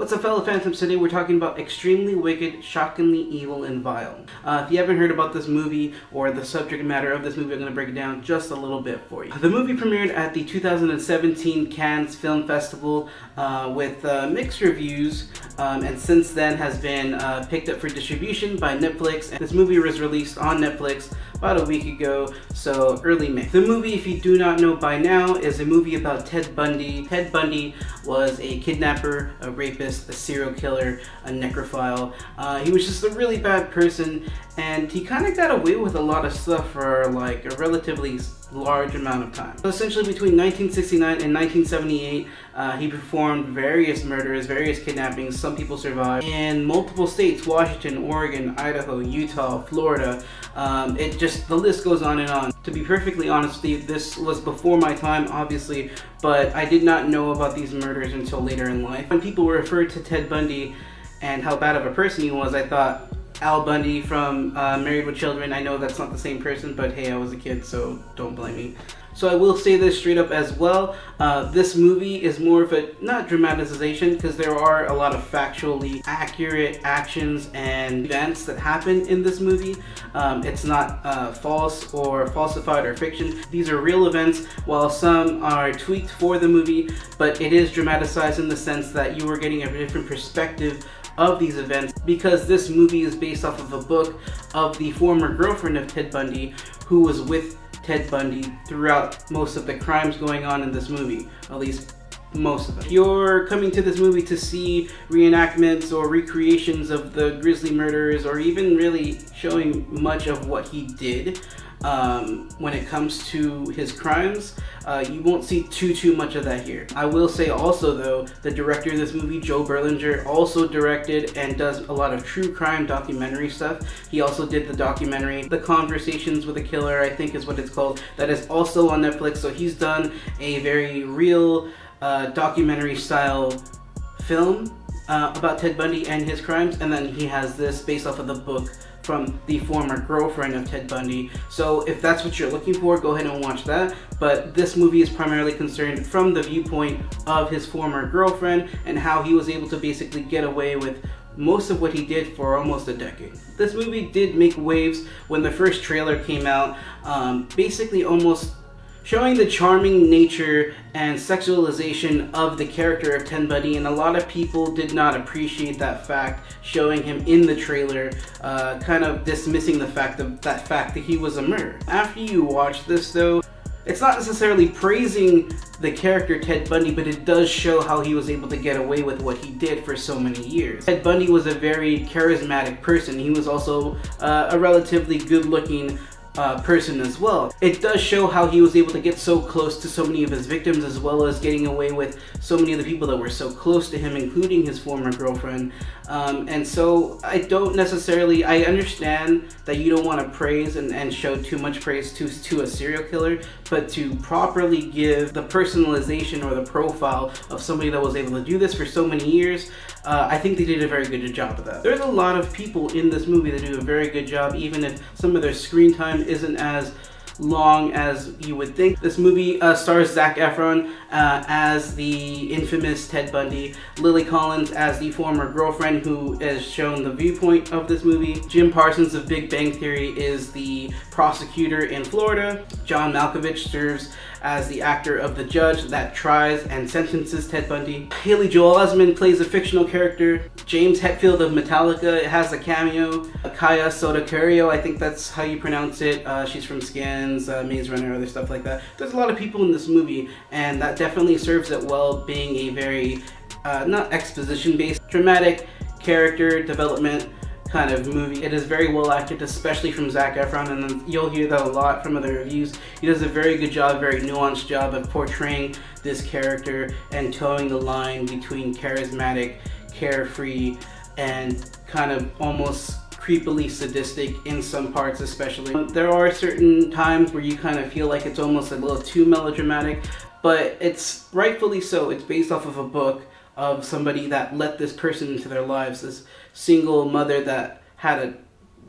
What's up, fellow phantoms? Today we're talking about Extremely Wicked, Shockingly Evil, and Vile. If you haven't heard about this movie or the subject matter of this movie, I'm going to break it down just a little bit for you. The movie premiered at the 2017 Cannes Film Festival with mixed reviews, and since then has been picked up for distribution by Netflix. And this movie was released on Netflix about a week ago, so early May. The movie, if you do not know by now, is a movie about Ted Bundy. Ted Bundy was a kidnapper, a rapist, a serial killer, a necrophile. He was just a really bad person, and he kind of got away with a lot of stuff for like a relatively large amount of time. So essentially between 1969 and 1978, he performed various murders, various kidnappings. Some people survived in multiple states: Washington, Oregon, Idaho, Utah, Florida. The list goes on and on. To be perfectly honest with you, this was before my time, obviously, but I did not know about these murders until later in life. When people referred to Ted Bundy and how bad of a person he was, I thought Al Bundy from Married with Children. I know that's not the same person, but hey, I was a kid, so don't blame me. So I will say this straight up as well. This movie is more of a, not dramatization, because there are a lot of factually accurate actions and events that happen in this movie. It's not false or falsified or fiction. These are real events, while some are tweaked for the movie, but it is dramatized in the sense that you are getting a different perspective of these events, because this movie is based off of a book of the former girlfriend of Ted Bundy, who was with Ted Bundy throughout most of the crimes going on in this movie, at least most of them. If you're coming to this movie to see reenactments or recreations of the grisly murders, or even really showing much of what he did when it comes to his crimes, you won't see too much of that here. I will say also though, the director of this movie, Joe Berlinger, also directed and does a lot of true crime documentary stuff. He also did the documentary The Conversations with a Killer, I think is what it's called, that is also on Netflix. So he's done a very real documentary style film about Ted Bundy and his crimes, and then he has this based off of the book from the former girlfriend of Ted Bundy. So if that's what you're looking for, go ahead and watch that. But this movie is primarily concerned from the viewpoint of his former girlfriend and how he was able to basically get away with most of what he did for almost a decade. This movie did make waves when the first trailer came out, basically almost showing the charming nature and sexualization of the character of Ted Bundy, and a lot of people did not appreciate that fact, showing him in the trailer, kind of dismissing the fact that he was a murderer. After you watch this though, it's not necessarily praising the character Ted Bundy, but it does show how he was able to get away with what he did for so many years. Ted Bundy was a very charismatic person. He was also a relatively good-looking person as well. It does show how he was able to get so close to so many of his victims, as well as getting away with so many of the people that were so close to him, including his former girlfriend. And so I understand that you don't want to praise and show too much praise to a serial killer, but to properly give the personalization or the profile of somebody that was able to do this for so many years, I think they did a very good job of that. There's a lot of people in this movie that do a very good job, even if some of their screen time isn't as long as you would think. This movie stars Zac Efron as the infamous Ted Bundy, Lily Collins as the former girlfriend who is shown the viewpoint of this movie. Jim Parsons of Big Bang Theory is the prosecutor in Florida. John Malkovich serves as the actor of the judge that tries and sentences Ted Bundy. Haley Joel Osmont plays a fictional character. James Hetfield of Metallica has a cameo. Kaya Sotocario, I think that's how you pronounce it. She's from Skins, Maze Runner, other stuff like that. There's a lot of people in this movie, and that definitely serves it well, being a very, not exposition-based, dramatic character development kind of movie. It is very well acted, especially from Zac Efron, and then you'll hear that a lot from other reviews. He does a very good job, very nuanced job of portraying this character and towing the line between charismatic, carefree, and kind of almost creepily sadistic in some parts especially. There are certain times where you kind of feel like it's almost a little too melodramatic, but it's rightfully so. It's based off of a book of somebody that let this person into their lives, this single mother that had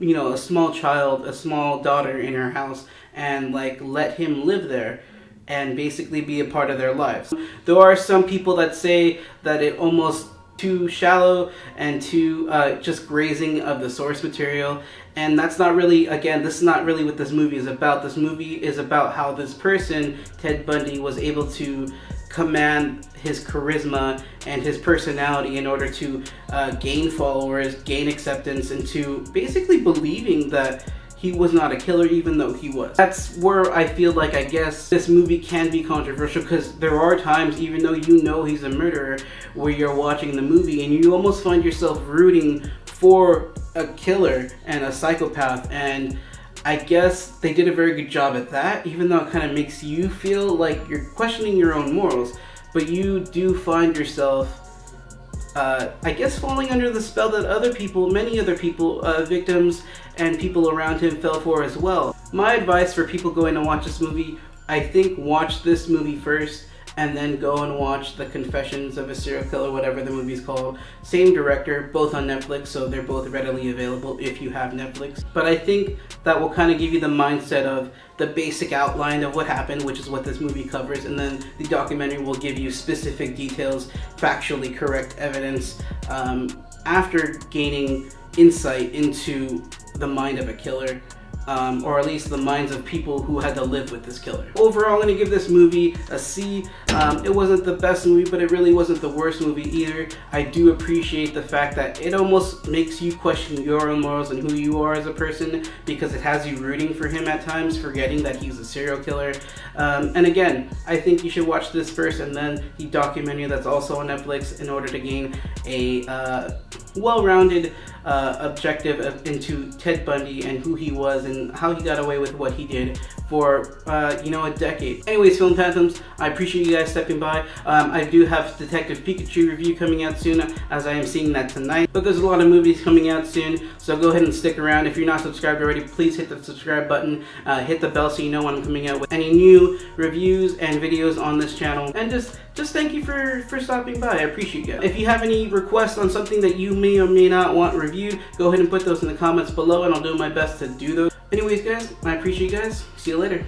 a small child, a small daughter in her house, and like let him live there and basically be a part of their lives. There are some people that say that it almost too shallow and too just grazing of the source material. And that's not really, again, this is not really what this movie is about. This movie is about how this person, Ted Bundy, was able to command his charisma and his personality in order to gain followers, gain acceptance, and to basically believing that he was not a killer even though he was. That's where I feel like, I guess, this movie can be controversial, because there are times, even though you know he's a murderer, where you're watching the movie and you almost find yourself rooting for a killer and a psychopath. And I guess they did a very good job at that, even though it kind of makes you feel like you're questioning your own morals. But you do find yourself, I guess, falling under the spell that other people, many other people, victims and people around him fell for as well. My advice for people going to watch this movie, I think watch this movie first and then go and watch The Confessions of a Serial Killer, whatever the movie's called. Same director, both on Netflix, so they're both readily available if you have Netflix. But I think that will kind of give you the mindset of the basic outline of what happened, which is what this movie covers, and then the documentary will give you specific details, factually correct evidence, after gaining insight into the mind of a killer. Or at least the minds of people who had to live with this killer. Overall, I'm going to give this movie a C. It wasn't the best movie, but it really wasn't the worst movie either. I do appreciate the fact that it almost makes you question your own morals and who you are as a person, because it has you rooting for him at times, forgetting that he's a serial killer. And again, I think you should watch this first and then the documentary that's also on Netflix in order to gain a well-rounded objective into Ted Bundy and who he was and how he got away with what he did for a decade. Anyways, Film Phantoms, I appreciate you guys stepping by. I do have Detective Pikachu review coming out soon, as I am seeing that tonight. But there's a lot of movies coming out soon, so go ahead and stick around. If you're not subscribed already, please hit the subscribe button, hit the bell so you know when I'm coming out with any new reviews and videos on this channel. And just thank you for stopping by. I appreciate you guys. If you have any requests on something that you may or may not want reviewed, go ahead and put those in the comments below and I'll do my best to do those. Anyways guys, I appreciate you guys. See you later.